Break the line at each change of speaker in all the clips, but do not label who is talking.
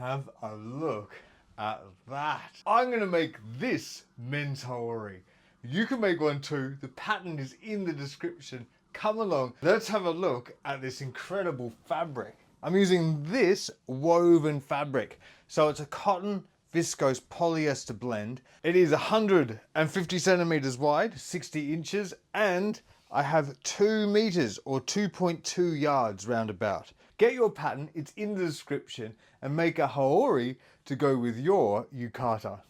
Have a look at that. I'm going to make this men's Haori. You can make one too. The pattern is in the description. Come along. Let's have a look at this incredible fabric. I'm using this woven fabric. So it's a cotton viscose polyester blend. It is 150 centimeters wide, 60 inches, and I have 2 meters or 2.2 yards roundabout. Get your pattern, it's in the description, and make a Haori to go with your yukata.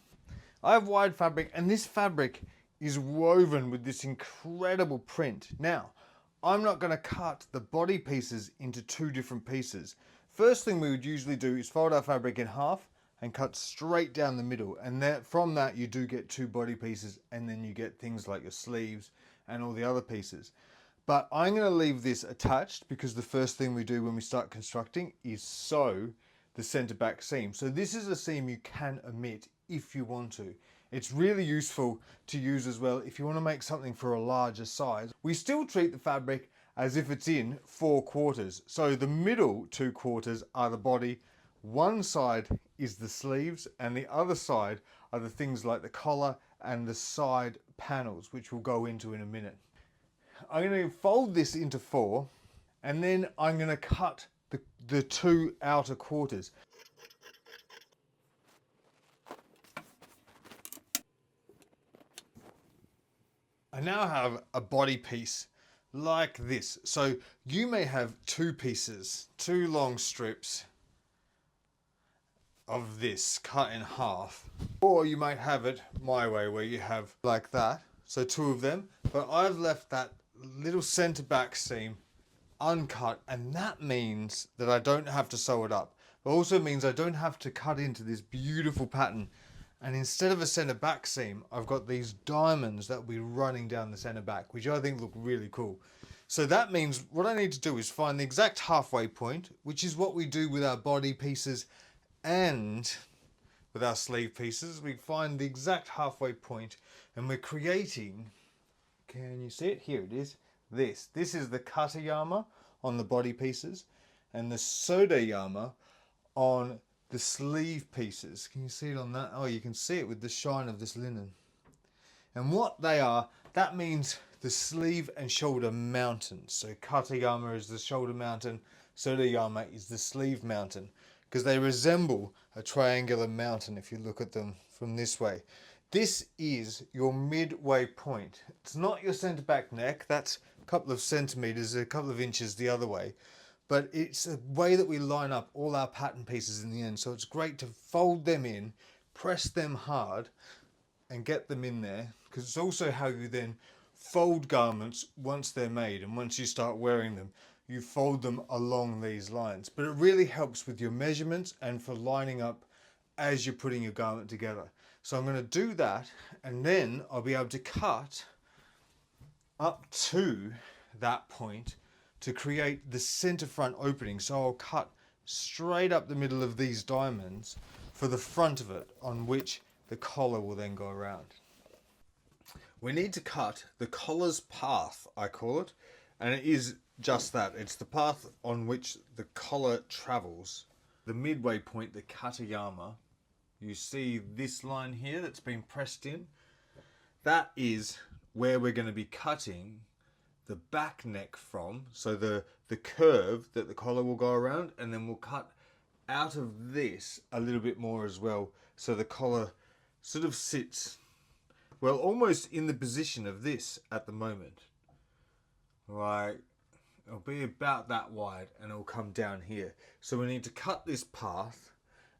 I have wide fabric, and this fabric is woven with this incredible print. Now, I'm not going to cut the body pieces into 2 different pieces. First thing we would usually do is fold our fabric in half and cut straight down the middle, and from that you do get 2 body pieces, and then you get things like your sleeves and all the other pieces. But I'm going to leave this attached because the first thing we do when we start constructing is sew the center back seam. So this is a seam you can omit if you want to. It's really useful to use as well if you want to make something for a larger size. We still treat the fabric as if it's in 4 quarters. So the middle 2 quarters are the body, one side is the sleeves, and the other side are the things like the collar and the side panels, which we'll go into in a minute. I'm going to fold this into 4, and then I'm going to cut the 2 outer quarters. I now have a body piece like this. So you may have 2 pieces, 2 long strips of this cut in half, or you might have it my way where you have like that, so 2 of them, but I've left that little center back seam uncut, and that means that I don't have to sew it up. It also means I don't have to cut into this beautiful pattern, and instead of a center back seam I've got these diamonds that will be running down the center back, which I think look really cool. So that means what I need to do is find the exact halfway point, which is what we do with our body pieces and with our sleeve pieces. We find the exact halfway point, and we're creating, can you see it? Here it is. This is the Kata Yama on the body pieces, and the Sode Yama on the sleeve pieces. Can you see it on that? Oh, you can see it with the shine of this linen. And what they are, that means the sleeve and shoulder mountains. So Kata Yama is the shoulder mountain, Sode Yama is the sleeve mountain, because they resemble a triangular mountain if you look at them from this way. This is your midway point. It's not your center back neck, that's a couple of centimeters, a couple of inches the other way, but it's a way that we line up all our pattern pieces in the end. So it's great to fold them in, press them hard, and get them in there, because it's also how you then fold garments once they're made, and once you start wearing them, you fold them along these lines. But it really helps with your measurements and for lining up as you're putting your garment together. So I'm going to do that, and then I'll be able to cut up to that point to create the center front opening. So I'll cut straight up the middle of these diamonds for the front of it, on which the collar will then go around. We need to cut the collar's path, I call it, and it is just that. It's the path on which the collar travels. The midway point, the Kata Yama, you see this line here that's been pressed in. That is where we're going to be cutting the back neck from. So the curve that the collar will go around, and then we'll cut out of this a little bit more as well. So the collar sort of sits, well, almost in the position of this at the moment. Like, it'll be about that wide, and it'll come down here. So we need to cut this path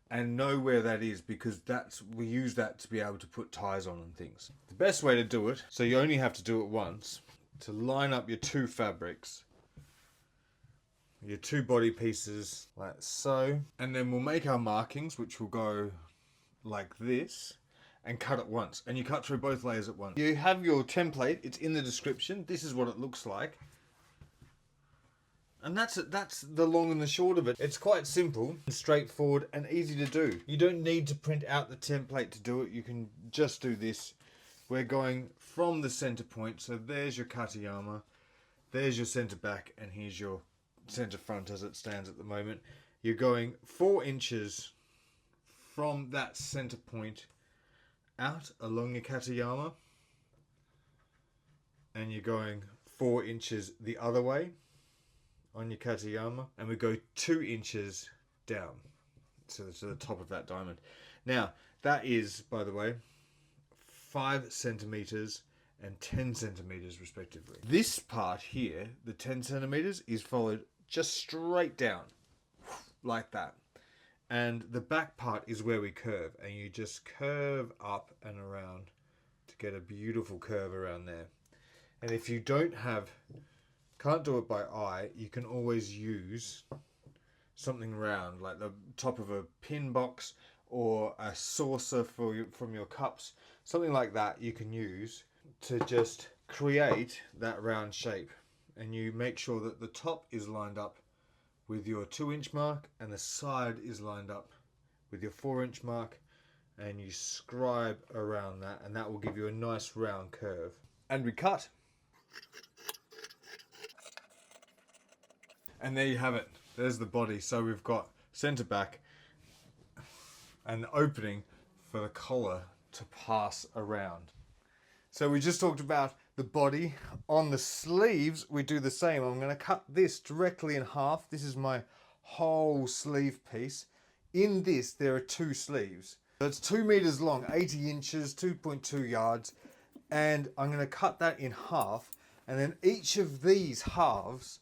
and know where that is, because we use that to be able to put ties on and things. The best way to do it, so you only have to do it once, to line up your 2 fabrics, your 2 body pieces like so, and then we'll make our markings, which will go like this, and cut it once, and you cut through both layers at once. You have your template, it's in the description. This is what it looks like, and that's the long and the short of it. It's quite simple, straightforward, and easy to do. You don't need to print out the template to do it. You can just do this. We're going from the center point, so there's your Kata Yama, there's your center back, and here's your center front as it stands at the moment. You're going 4 inches from that center point out along your Kata Yama, and you're going 4 inches the other way on your Kata Yama, and we go 2 inches down to the top of that diamond. Now that is, by the way, 5 centimeters and 10 centimeters respectively. This part here, the 10 centimeters, is followed just straight down like that, and the back part is where we curve, and you just curve up and around to get a beautiful curve around there. And if you can't do it by eye, you can always use something round, like the top of a pin box or a saucer from your cups, something like that you can use to just create that round shape. And you make sure that the top is lined up with your 2-inch mark and the side is lined up with your 4-inch mark, and you scribe around that, and that will give you a nice round curve. And we cut. And there you have it. There's the body. So we've got center back and the opening for the collar to pass around. So we just talked about the body. On the sleeves, we do the same. I'm going to cut this directly in half. This is my whole sleeve piece. In this, there are 2 sleeves. So it's 2 meters long, 80 inches, 2.2 yards. And I'm going to cut that in half. And then each of these halves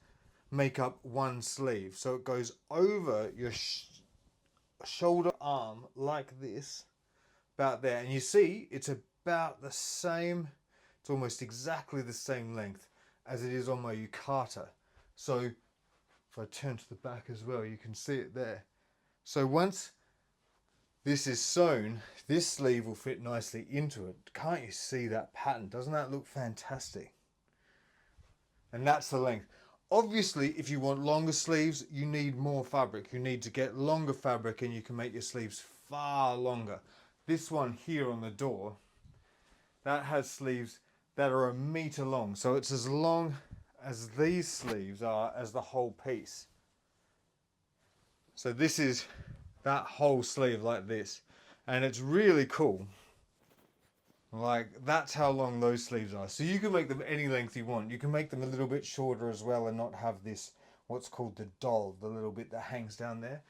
make up 1 sleeve. So it goes over your shoulder arm like this, about there. And you see, it's about the same, it's almost exactly the same length as it is on my yukata. So if I turn to the back as well, you can see it there. So once this is sewn, this sleeve will fit nicely into it. Can't you see that pattern? Doesn't that look fantastic? And that's the length. Obviously, if you want longer sleeves, you need more fabric. You need to get longer fabric, and you can make your sleeves far longer. This one here on the door, that has sleeves that are 1 meter long. So it's as long as these sleeves are as the whole piece. So this is that whole sleeve like this. And it's really cool. Like, that's how long those sleeves are. So you can make them any length you want. You can make them a little bit shorter as well and not have this, what's called the doll, the little bit that hangs down there.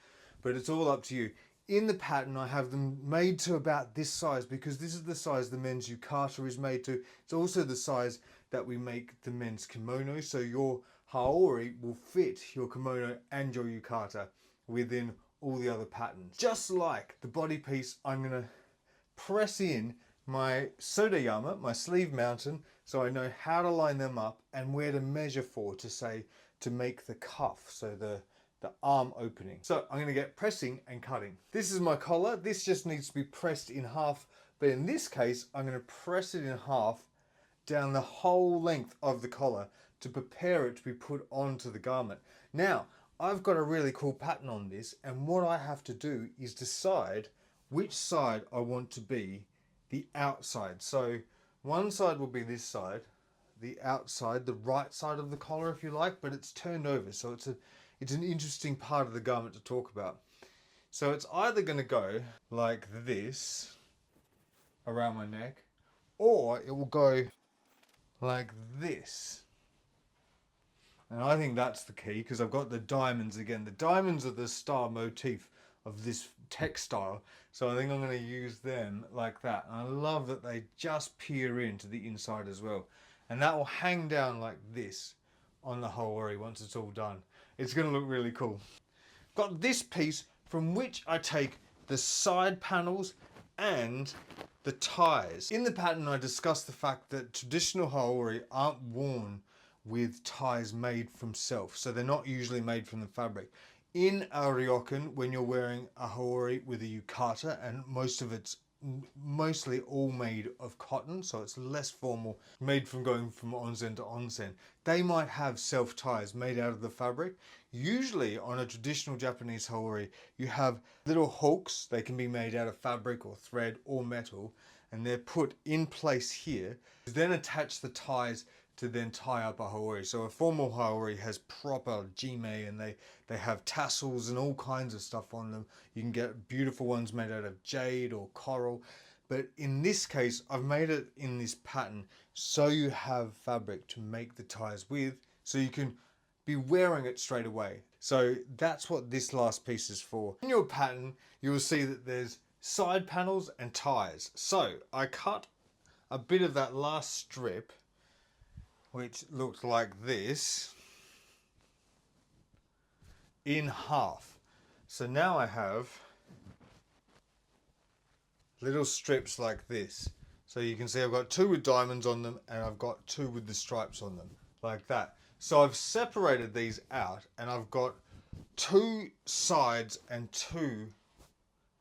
But it's all up to you. In the pattern, I have them made to about this size, because this is the size the men's yukata is made to. It's also the size that we make the men's kimono. So your Haori will fit your kimono and your yukata within all the other patterns. Just like the body piece, I'm going to press in my Sode Yama, my sleeve mountain, so I know how to line them up and where to measure for to make the cuff, so the arm opening. So I'm going to get pressing and cutting. This is my collar. This just needs to be pressed in half, but in this case I'm going to press it in half down the whole length of the collar to prepare it to be put onto the garment. Now I've got a really cool pattern on this, and what I have to do is decide which side I want to be the outside. So one side will be this side, the outside, the right side of the collar if you like, but it's turned over, so it's an interesting part of the garment to talk about. So it's either going to go like this around my neck, or it will go like this. And I think that's the key, because I've got the diamonds again. The diamonds are the star motif of this textile, so I think I'm going to use them like that. And I love that they just peer into the inside as well, and that will hang down like this on the Haori once it's all done. It's going to look really cool. Got this piece from which I take the side panels and the ties. In the pattern I discussed the fact that traditional Haori aren't worn with ties made from self, so they're not usually made from the fabric. In a ryokan, when you're wearing a Haori with a yukata, and most of it's mostly all made of cotton, so it's less formal, made from going from onsen to onsen, they might have self ties made out of the fabric. Usually on a traditional Japanese Haori, you have little hooks. They can be made out of fabric or thread or metal, and they're put in place here. Then attach the ties to then tie up a haori. So a formal haori has proper jime, and they have tassels and all kinds of stuff on them. You can get beautiful ones made out of jade or coral. But in this case, I've made it in this pattern so you have fabric to make the ties with, so you can be wearing it straight away. So that's what this last piece is for. In your pattern, you will see that there's side panels and ties. So I cut a bit of that last strip, which looked like this, in half. So now I have little strips like this. So you can see I've got 2 with diamonds on them, and I've got 2 with the stripes on them, like that. So I've separated these out, and I've got 2 sides and 2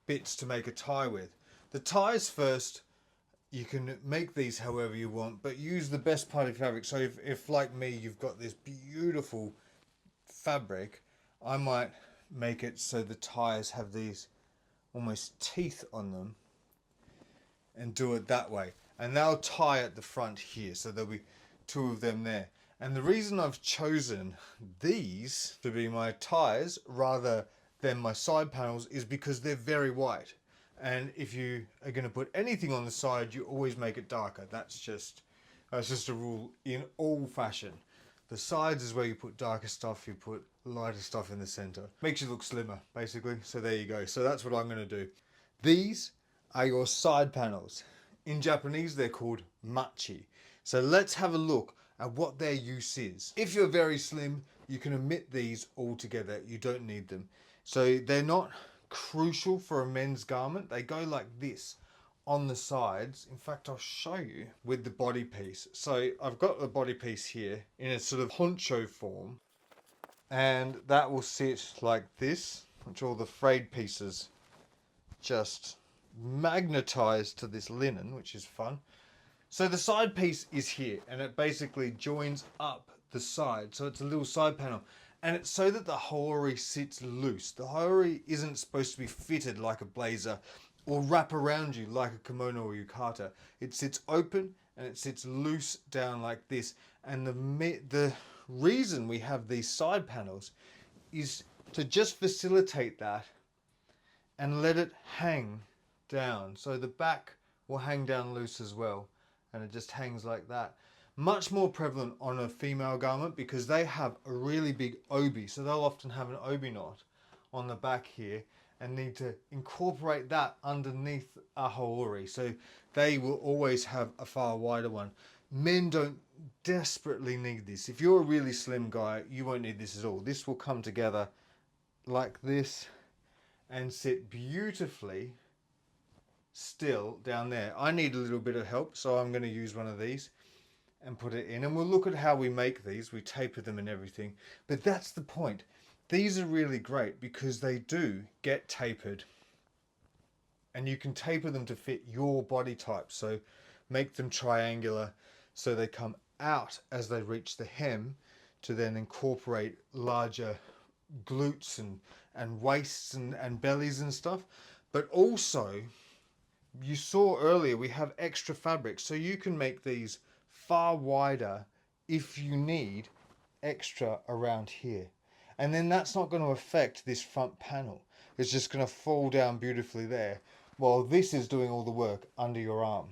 bits to make a tie with. The ties first, you can make these however you want, but use the best party fabric. So if like me, you've got this beautiful fabric, I might make it so the ties have these almost teeth on them, and do it that way. And they'll tie at the front here, so there'll be 2 of them there. And the reason I've chosen these to be my ties rather than my side panels is because they're very white. And if you are going to put anything on the side, you always make it darker. That's just a rule in all fashion. The sides is where you put darker stuff, you put lighter stuff in the center. Makes you look slimmer, basically. So there you go. So that's what I'm going to do. These are your side panels. In Japanese, they're called machi. So let's have a look at what their use is. If you're very slim, you can omit these altogether. You don't need them. So they're not crucial for a men's garment. They go like this on the sides. In fact, I'll show you with the body piece. So I've got the body piece here in a sort of poncho form, and that will sit like this, which all the frayed pieces just magnetized to this linen, which is fun. So the side piece is here, and it basically joins up the side, so it's a little side panel, and it's so that the haori sits loose. The haori isn't supposed to be fitted like a blazer or wrap around you like a kimono or yukata. It sits open and it sits loose down like this. And the reason we have these side panels is to just facilitate that and let it hang down. So the back will hang down loose as well, and it just hangs like that. Much more prevalent on a female garment because they have a really big obi, so they'll often have an obi knot on the back here and need to incorporate that underneath a haori, so they will always have a far wider one. Men don't desperately need this. If you're a really slim guy, you won't need this at all. This will come together like this and sit beautifully still down there. I need a little bit of help, so I'm going to use one of these and put it in, and we'll look at how we make these. We taper them and everything, but that's the point. These are really great because they do get tapered, and you can taper them to fit your body type. So make them triangular so they come out as they reach the hem, to then incorporate larger glutes and waists and bellies and stuff. But also, you saw earlier we have extra fabric, so you can make these far wider if you need extra around here. And then that's not going to affect this front panel. It's just going to fall down beautifully there, while this is doing all the work under your arm.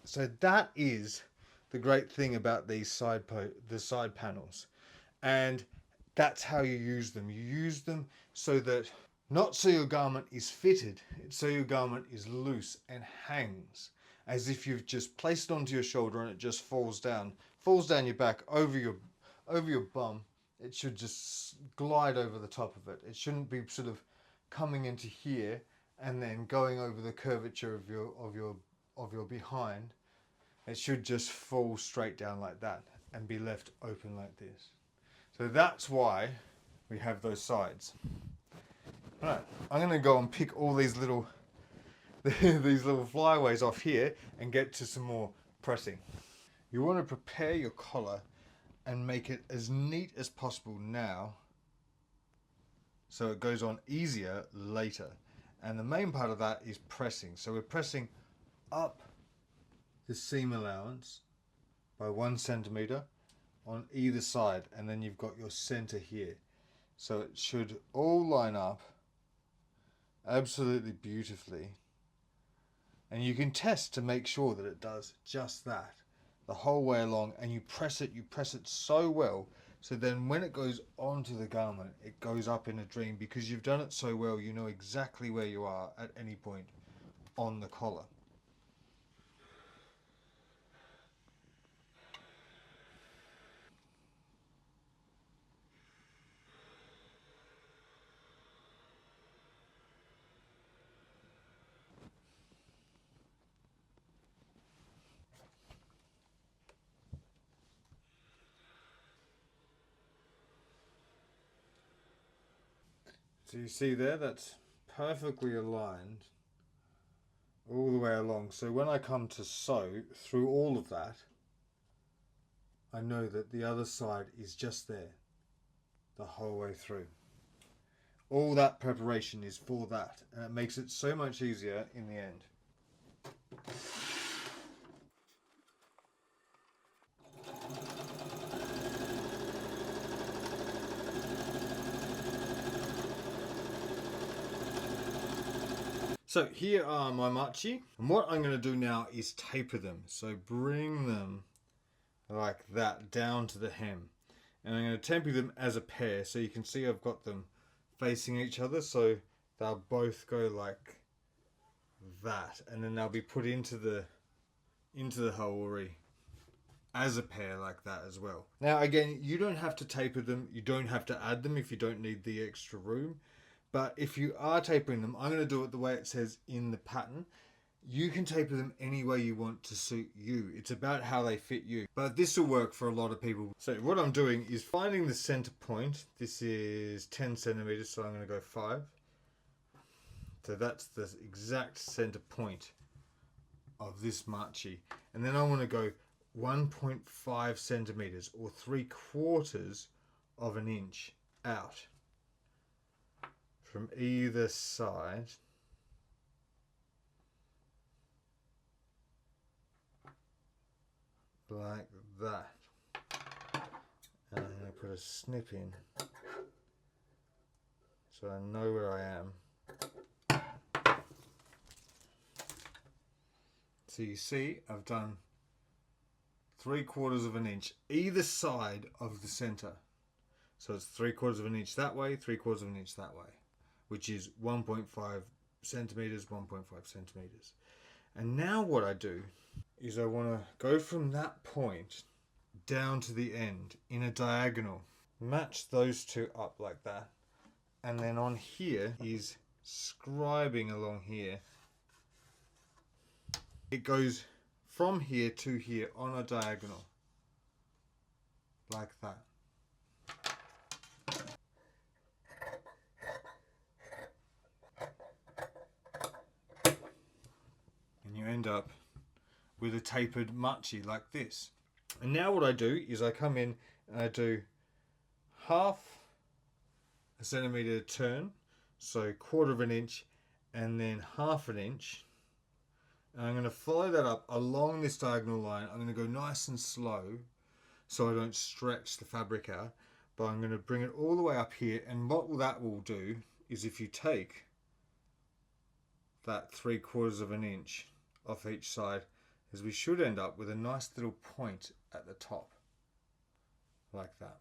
So that is the great thing about these side panels. And that's how you use them. You use them so that, not so your garment is fitted, it's so your garment is loose and hangs, as if you've just placed it onto your shoulder and it just falls down your back over your bum. It should just glide over the top of it. It shouldn't be sort of coming into here and then going over the curvature of your behind. It should just fall straight down like that and be left open like this. So that's why we have those sides. Right, I'm going to go and pick all these little flyaways off here and get to some more pressing. You want to prepare your collar and make it as neat as possible now, so it goes on easier later. And the main part of that is pressing. So we're pressing up the seam allowance by 1 centimeter, on either side, and then you've got your center here. So it should all line up absolutely beautifully. And you can test to make sure that it does just that the whole way along, and you press it so well, so then when it goes onto the garment, it goes up in a dream, because you've done it so well, you know exactly where you are at any point on the collar. So you see there, that's perfectly aligned all the way along. So when I come to sew through all of that, I know that the other side is just there the whole way through. All that preparation is for that, and it makes it so much easier in the end. So here are my machi, and what I'm going to do now is taper them. So bring them like that down to the hem, and I'm going to taper them as a pair, so you can see I've got them facing each other, so they'll both go like that, and then they'll be put into the haori as a pair like that as well. Now again, you don't have to taper them, you don't have to add them if you don't need the extra room. But if you are tapering them, I'm going to do it the way it says in the pattern. You can taper them any way you want to suit you. It's about how they fit you. But this will work for a lot of people. So what I'm doing is finding the center point. This is 10 centimeters, so I'm going to go 5. So that's the exact center point of this machi. And then I want to go 1.5 centimeters or 3/4 of an inch out from either side, like that. And I'm going to put a snip in so I know where I am. So you see, I've done 3/4 of an inch either side of the center. So it's 3/4 of an inch that way, 3/4 of an inch that way, which is 1.5 centimeters, 1.5 centimeters. And now what I do is I want to go from that point down to the end in a diagonal. Match those two up like that. And then on here is scribing along here. It goes from here to here on a diagonal. Like that. And you end up with a tapered machi like this. And now what I do is I come in and I do 1/2 centimeter turn, so 1/4 of an inch, and then 1/2 an inch. And I'm going to follow that up along this diagonal line. I'm going to go nice and slow so I don't stretch the fabric out, but I'm going to bring it all the way up here. And what that will do is, if you take that 3/4 of an inch off each side, is we should end up with a nice little point at the top, like that.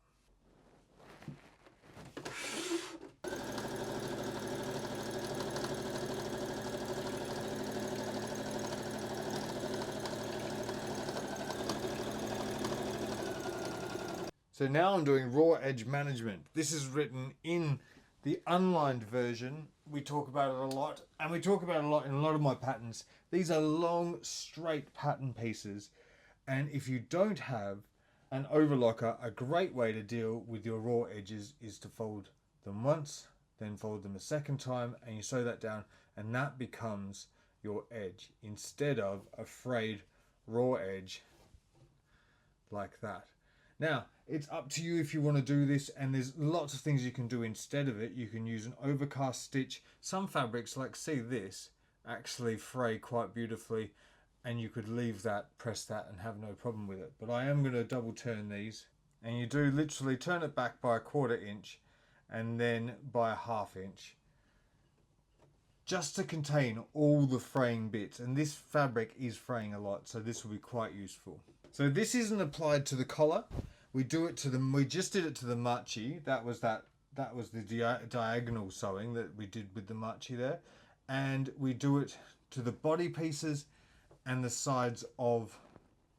So now I'm doing raw edge management. This is written in the unlined version. We talk about it a lot, and we talk about it a lot in a lot of my patterns. These are long, straight pattern pieces, and if you don't have an overlocker, a great way to deal with your raw edges is to fold them once, then fold them a second time, and you sew that down, and that becomes your edge instead of a frayed raw edge like that. Now, it's up to you if you want to do this, and there's lots of things you can do instead of it. You can use an overcast stitch. Some fabrics, like see this, actually fray quite beautifully, and you could leave that, press that, and have no problem with it. But I am going to double turn these And you do literally turn it back by a 1/4 inch and then by a 1/2 inch, just to contain all the fraying bits. And this fabric is fraying a lot, so this will be quite useful. So this isn't applied to the collar. We just did it to the machi. That was the diagonal sewing that we did with the machi there. And we do it to the body pieces and the sides of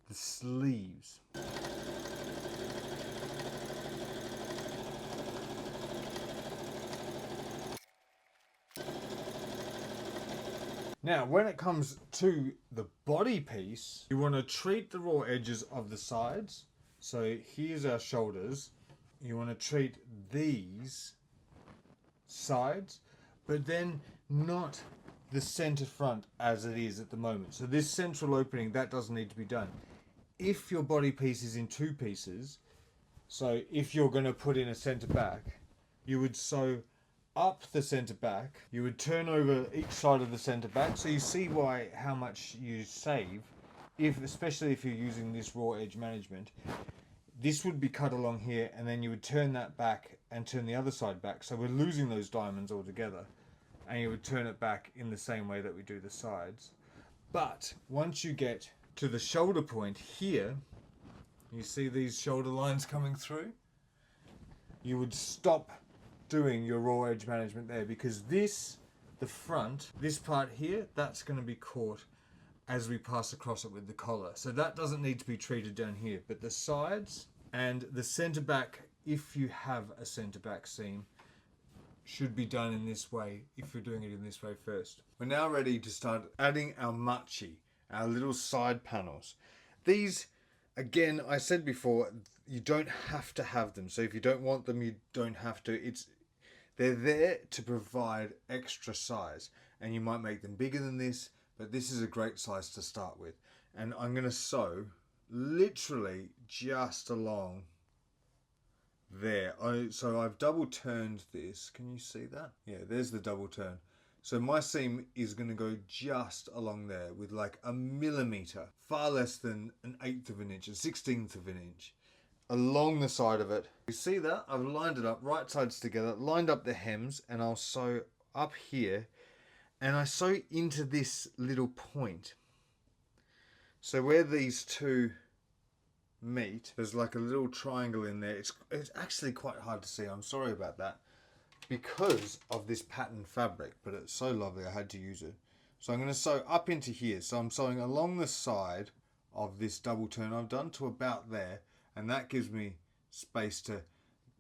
the sleeves. Now, when it comes to the body piece, you want to treat the raw edges of the sides. So here's our shoulders. You want to treat these sides, but then not the center front as it is at the moment. So this central opening, that doesn't need to be done. If your body piece is in 2 pieces, so if you're going to put in a center back, you would sew up the center back. You would turn over each side of the center back, so you see how much you save, especially if you're using this raw edge management. This would be cut along here, and then you would turn that back and turn the other side back. So we're losing those diamonds altogether, and you would turn it back in the same way that we do the sides. But once you get to the shoulder point here, you see these shoulder lines coming through, you would stop doing your raw edge management there, because the front, this part here, that's going to be caught as we pass across it with the collar. So that doesn't need to be treated down here, but the sides and the center back, if you have a center back seam, should be done in this way if you're doing it in this way first. We're now ready to start adding our machi, our little side panels. These, again, I said before, you don't have to have them. So if you don't want them, you don't have to. They're there to provide extra size, and you might make them bigger than this, but this is a great size to start with. And I'm going to sew literally just along there. So I've double turned this. Can you see that? Yeah, there's the double turn. So my seam is going to go just along there with like a millimeter, far less than an 1/8 of an inch, a 1/16 of an inch, along the side of it. You see that? I've lined it up, right sides together, lined up the hems, and I'll sew up here, and I sew into this little point. So where these two meet, there's like a little triangle in there. It's actually quite hard to see. I'm sorry about that, because of this pattern fabric, but it's so lovely I had to use it. So I'm going to sew up into here. So I'm sewing along the side of this double turn I've done to about there, and that gives me space to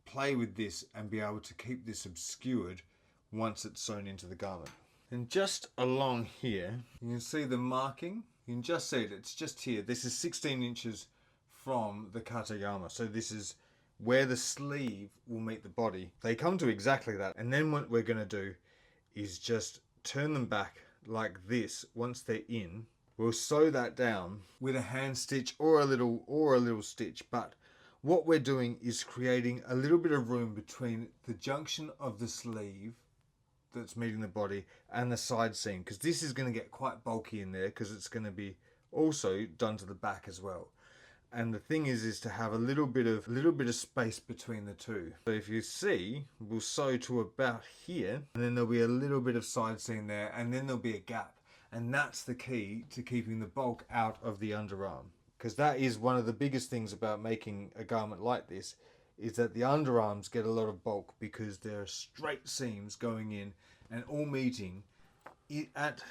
play with this and be able to keep this obscured once it's sewn into the garment. And just along here, you can see the marking. You can just see it. It's just here. This is 16 inches from the Kata Yama. So this is where the sleeve will meet the body. They come to exactly that. And then what we're going to do is just turn them back like this. Once they're in, we'll sew that down with a hand stitch or a little stitch. But what we're doing is creating a little bit of room between the junction of the sleeve that's meeting the body and the side seam, because this is going to get quite bulky in there, because it's going to be also done to the back as well. And the thing is to have a little bit of space between the two. So if you see, we'll sew to about here, and then there'll be a little bit of side seam there, and then there'll be a gap. And that's the key to keeping the bulk out of the underarm, because that is one of the biggest things about making a garment like this, is that the underarms get a lot of bulk because there are straight seams going in and all meeting at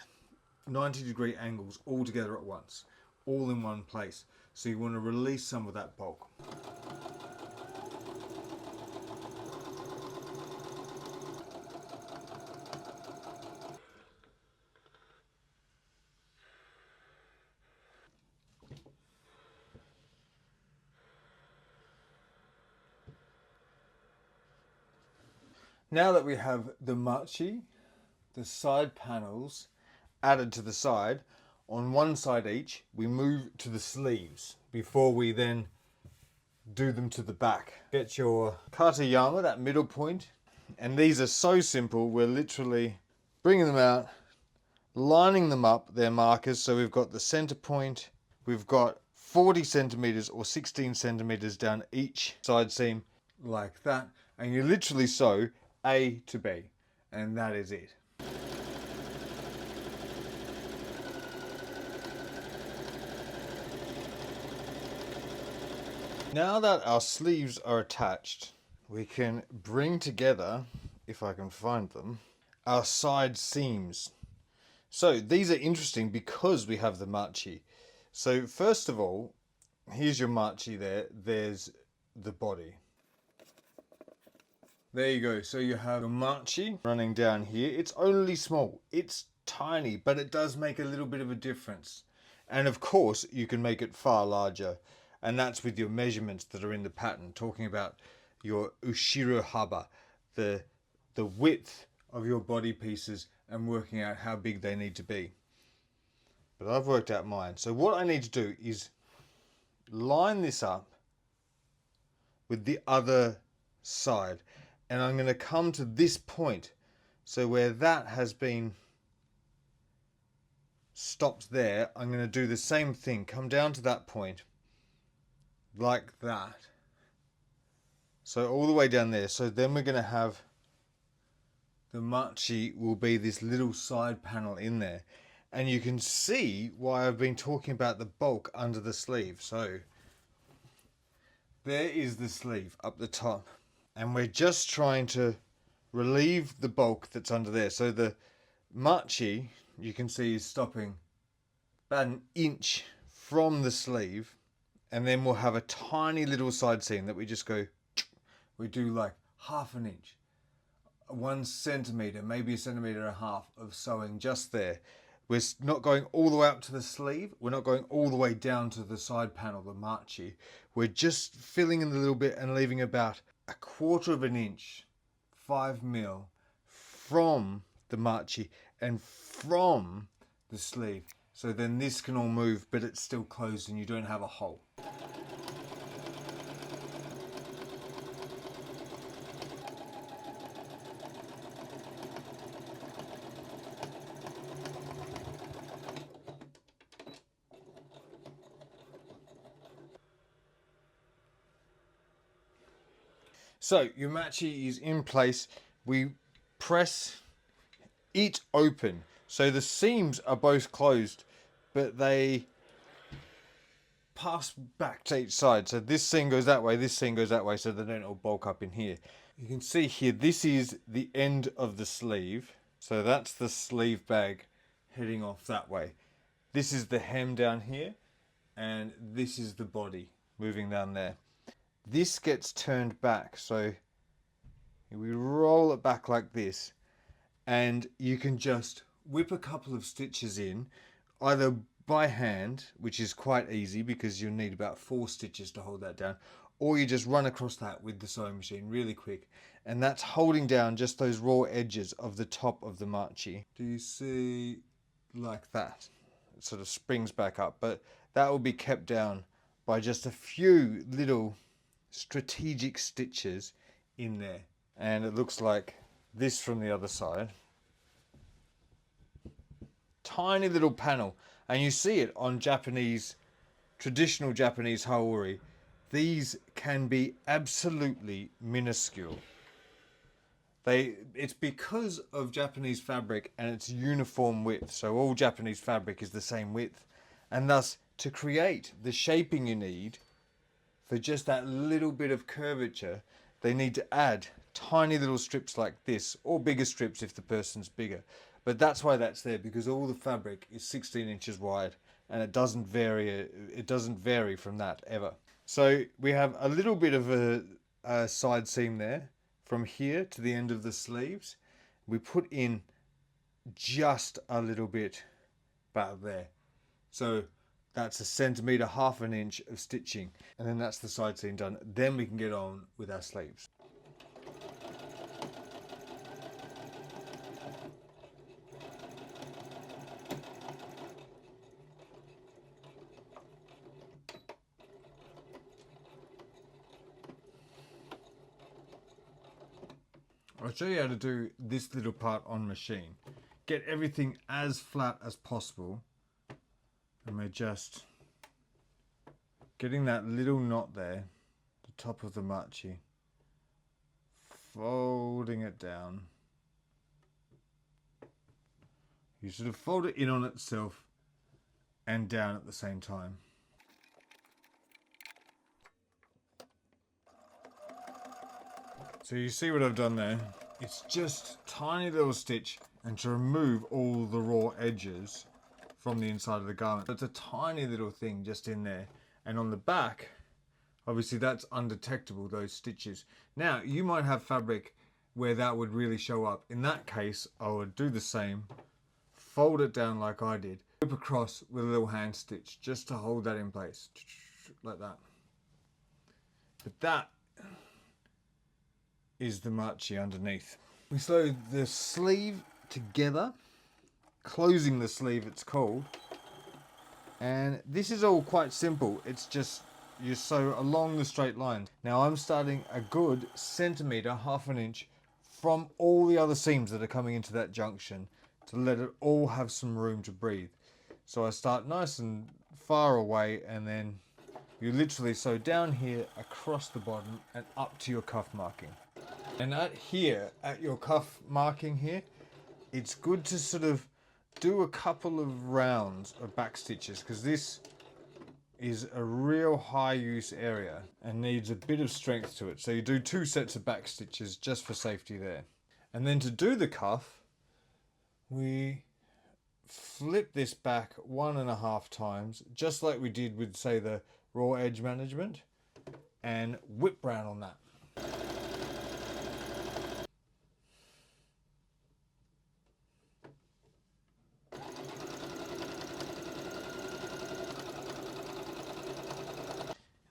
90-degree angles all together at once, all in one place. So you want to release some of that bulk. Now that we have the machi, the side panels added to the side, on one side each, we move to the sleeves before we then do them to the back. Get your Kata Yama, that middle point, and these are so simple. We're literally bringing them out, lining them up, their markers. So we've got the center point, we've got 40 centimeters or 16 centimeters down each side seam like that, and you literally sew A to B, and that is it. Now that our sleeves are attached, we can bring together, if I can find them, our side seams. So these are interesting because we have the machi. So first of all, here's your machi there. There's the body. There you go. So you have a machi running down here. It's only small. It's tiny, but it does make a little bit of a difference. And of course, you can make it far larger. And that's with your measurements that are in the pattern, talking about your ushiro haba, the width of your body pieces, and working out how big they need to be. But I've worked out mine. So what I need to do is line this up with the other side. And I'm going to come to this point. So where that has been stopped there, I'm going to do the same thing. Come down to that point. Like that. So all the way down there. So then we're going to have the machi will be this little side panel in there. And you can see why I've been talking about the bulk under the sleeve. So there is the sleeve up the top. And we're just trying to relieve the bulk that's under there. So the machi, you can see, is stopping about an inch from the sleeve. And then we'll have a tiny little side seam that we just go, we do like half an inch, 1 centimeter, maybe a centimeter and a half of sewing just there. We're not going all the way up to the sleeve. We're not going all the way down to the side panel, the machi. We're just filling in a little bit and leaving about 1/4 of an inch, 5 mil, from the machi and from the sleeve. So then this can all move, but it's still closed and you don't have a hole. So your machi is in place. We press it open. So the seams are both closed, but they pass back to each side. So this seam goes that way, this seam goes that way, so they don't all bulk up in here. You can see here, this is the end of the sleeve. So that's the sleeve bag heading off that way. This is the hem down here, and this is the body moving down there. This gets turned back, so we roll it back like this, and you can just whip a couple of stitches in, either by hand, which is quite easy because you'll need about 4 stitches to hold that down, or you just run across that with the sewing machine really quick, and that's holding down just those raw edges of the top of the machi. Do you see, like that? It sort of springs back up, but that will be kept down by just a few little strategic stitches in there. And it looks like this from the other side. Tiny little panel, and you see it on Japanese, traditional Japanese haori. These can be absolutely minuscule. It's because of Japanese fabric and its uniform width. So all Japanese fabric is the same width, and thus to create the shaping you need for just that little bit of curvature, they need to add tiny little strips like this, or bigger strips if the person's bigger. But that's why that's there, because all the fabric is 16 inches wide, and it doesn't vary from that ever. So we have a little bit of a side seam there from here to the end of the sleeves. We put in just a little bit about there. So that's 1 centimeter, half an inch of stitching, and then that's the side seam done. Then we can get on with our sleeves. I'll show you how to do this little part on machine. Get everything as flat as possible, and we're just getting that little knot there, the top of the machi, folding it down. You sort of fold it in on itself and down at the same time. So you see what I've done there? It's just tiny little stitch, and to remove all the raw edges from the inside of the garment. It's a tiny little thing just in there. And on the back, obviously that's undetectable, those stitches. Now, you might have fabric where that would really show up. In that case, I would do the same, fold it down like I did, whip across with a little hand stitch just to hold that in place, like that. But that is the machi underneath. We sew the sleeve together, closing the sleeve it's called, and this is all quite simple. It's just you sew along the straight line. Now I'm starting a good centimetre, half an inch from all the other seams that are coming into that junction to let it all have some room to breathe. So I start nice and far away, and then you literally sew down here across the bottom and up to your cuff marking. And at your cuff marking here, it's good to sort of do a couple of rounds of back stitches, because this is a real high use area and needs a bit of strength to it. So you do 2 sets of back stitches just for safety there. And then to do the cuff, we flip this back 1.5 times, just like we did with, say, the raw edge management, and whip round on that.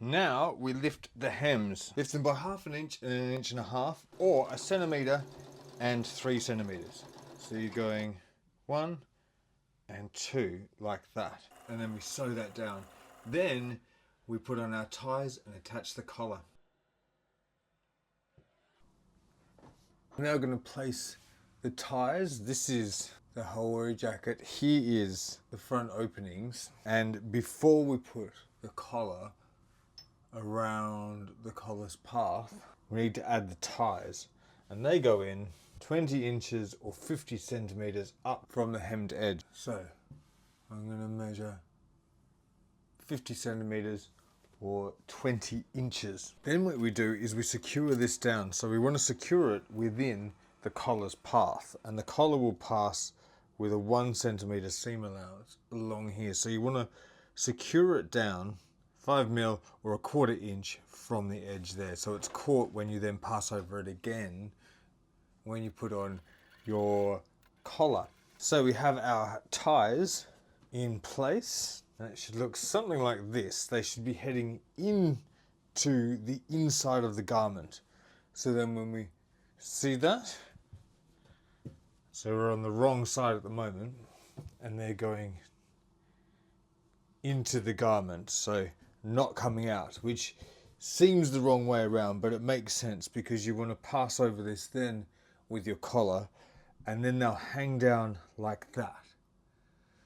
Now we lift the hems. Lift them by 1/2 inch and 1.5 inches, or 1 centimetre and 3 centimetres. So you're going 1 and 2 like that. And then we sew that down. Then we put on our ties and attach the collar. We're now going to place the ties. This is the Haori jacket. Here is the front openings. And before we put the collar around the collar's path, we need to add the ties, and they go in 20 inches or 50 centimeters up from the hemmed edge. So I'm going to measure 50 centimeters or 20 inches. Then what we do is we secure this down. So we want to secure it within the collar's path, and the collar will pass with a 1 centimeter seam allowance along here. So you want to secure it down 5 mil or 1/4 inch from the edge there, so it's caught when you then pass over it again when you put on your collar. So we have our ties in place, and it should look something like this. They should be heading into the inside of the garment. So then when we see that, so we're on the wrong side at the moment, and they're going into the garment, so not coming out, which seems the wrong way around, but it makes sense because you want to pass over this then with your collar, and then they'll hang down like that.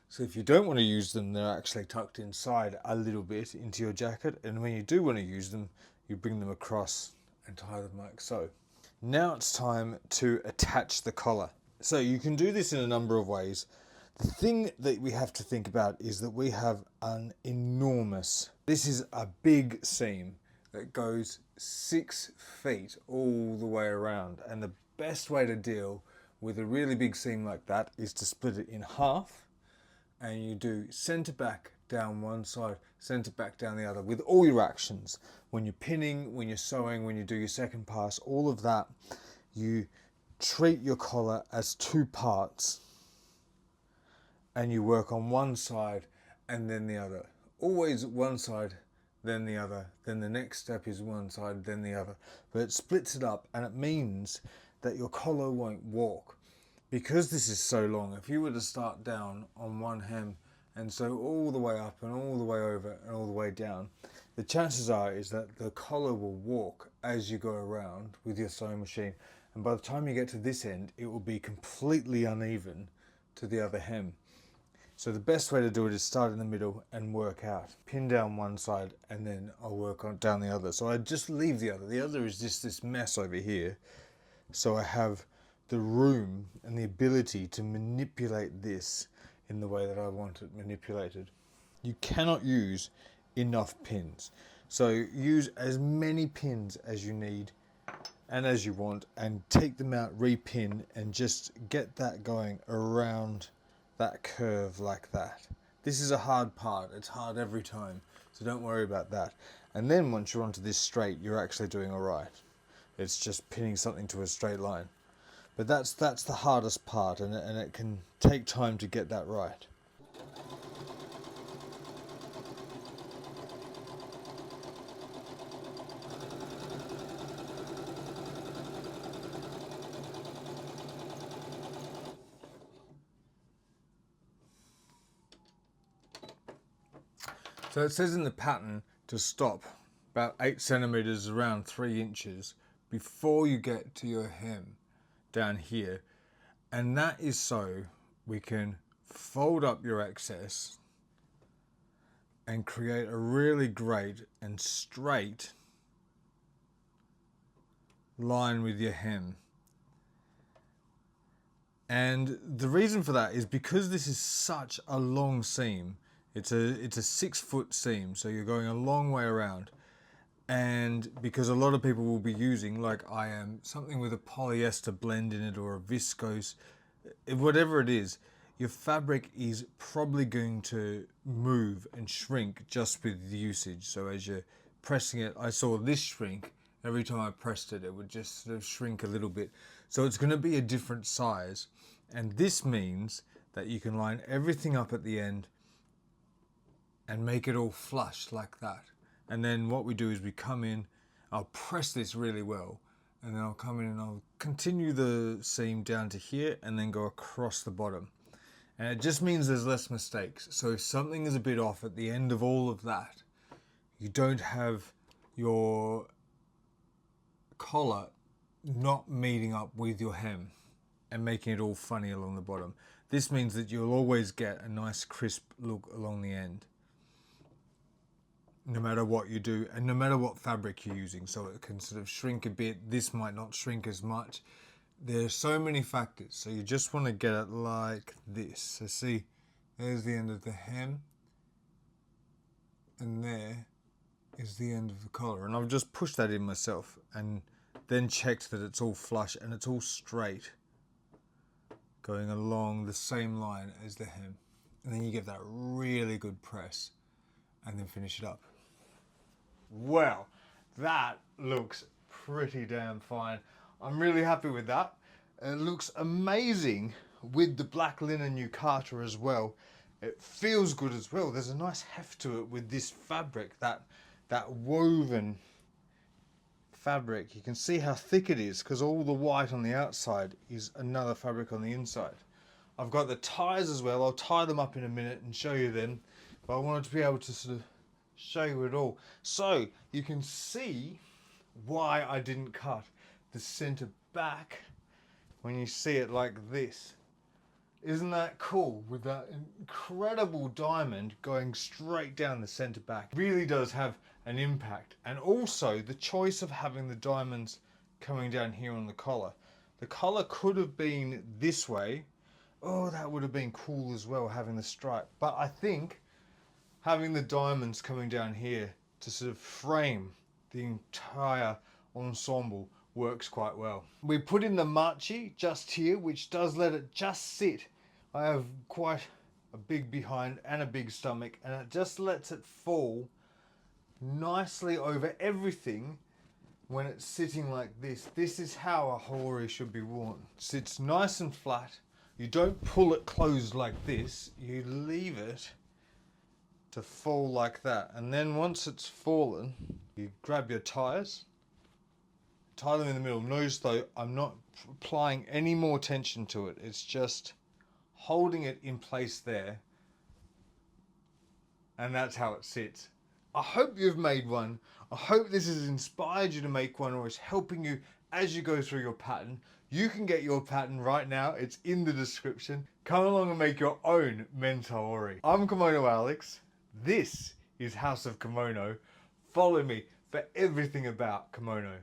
So if you don't want to use them, they're actually tucked inside a little bit into your jacket, and when you do want to use them, you bring them across and tie them like so. Now it's time to attach the collar. So you can do this in a number of ways. The thing that we have to think about is that we have an enormous, this is a big seam that goes 6 feet all the way around, and the best way to deal with a really big seam like that is to split it in half, and you do centre back down one side, centre back down the other with all your actions. When you're pinning, when you're sewing, when you do your second pass, all of that, you treat your collar as 2 parts, and you work on one side and then the other. Always one side, then the other. Then the next step is one side, then the other. But it splits it up, and it means that your collar won't walk. Because this is so long, if you were to start down on one hem and sew all the way up and all the way over and all the way down, the chances are is that the collar will walk as you go around with your sewing machine. And by the time you get to this end, it will be completely uneven to the other hem. So the best way to do it is start in the middle and work out. Pin down one side and then I'll work on down the other. So I just leave the other. The other is just this mess over here. So I have the room and the ability to manipulate this in the way that I want it manipulated. You cannot use enough pins. So use as many pins as you need and as you want, and take them out, repin, and just get that going around that curve like that. This is a hard part. It's hard every time, so don't worry about that. And then once you're onto this straight, you're actually doing all right. It's just pinning something to a straight line. But that's the hardest part, and it can take time to get that right. So it says in the pattern to stop about 8 centimeters, around 3 inches, before you get to your hem down here. And that is so we can fold up your excess and create a really great and straight line with your hem. And the reason for that is because this is such a long seam. It's a 6 foot seam, so you're going a long way around. And because a lot of people will be using, like I am, something with a polyester blend in it or a viscose, whatever it is, your fabric is probably going to move and shrink just with the usage. So as you're pressing it, I saw this shrink. Every time I pressed it, it would just sort of shrink a little bit. So it's going to be a different size. And this means that you can line everything up at the end and make it all flush like that. And then what we do is we come in, I'll press this really well, and then I'll come in and I'll continue the seam down to here and then go across the bottom. And it just means there's less mistakes. So if something is a bit off at the end of all of that, you don't have your collar not meeting up with your hem and making it all funny along the bottom. This means that you'll always get a nice crisp look along the end, no matter what you do and no matter what fabric you're using. So it can sort of shrink a bit. This might not shrink as much. There's so many factors. So you just want to get it like this. So see, there's the end of the hem, and there is the end of the collar. And I've just pushed that in myself and then checked that it's all flush and it's all straight, going along the same line as the hem. And then you give that really good press and then finish it up. Well, that looks pretty damn fine. I'm really happy with that. It looks amazing with the black linen yukata as well. It feels good as well. There's a nice heft to it with this fabric, that woven fabric. You can see how thick it is because all the white on the outside is another fabric on the inside. I've got the ties as well. I'll tie them up in a minute and show you them, but I wanted to be able to sort of show you it all. So you can see why I didn't cut the center back when you see it like this. Isn't that cool? With that incredible diamond going straight down the center back. It really does have an impact. And also the choice of having the diamonds coming down here on the collar. The collar could have been this way. Oh, that would have been cool as well, having the stripe. But I think having the diamonds coming down here to sort of frame the entire ensemble works quite well. We put in the machi just here, which does let it just sit. I have quite a big behind and a big stomach, and it just lets it fall nicely over everything when it's sitting like this. This is how a haori should be worn. It sits nice and flat. You don't pull it closed like this. You leave it to fall like that. And then once it's fallen, you grab your ties, tie them in the middle. Notice though, I'm not applying any more tension to it. It's just holding it in place there. And that's how it sits. I hope you've made one. I hope this has inspired you to make one or is helping you as you go through your pattern. You can get your pattern right now. It's in the description. Come along and make your own men's Haori. I'm Kimono Alex. This is House of Kimono. Follow me for everything about kimono.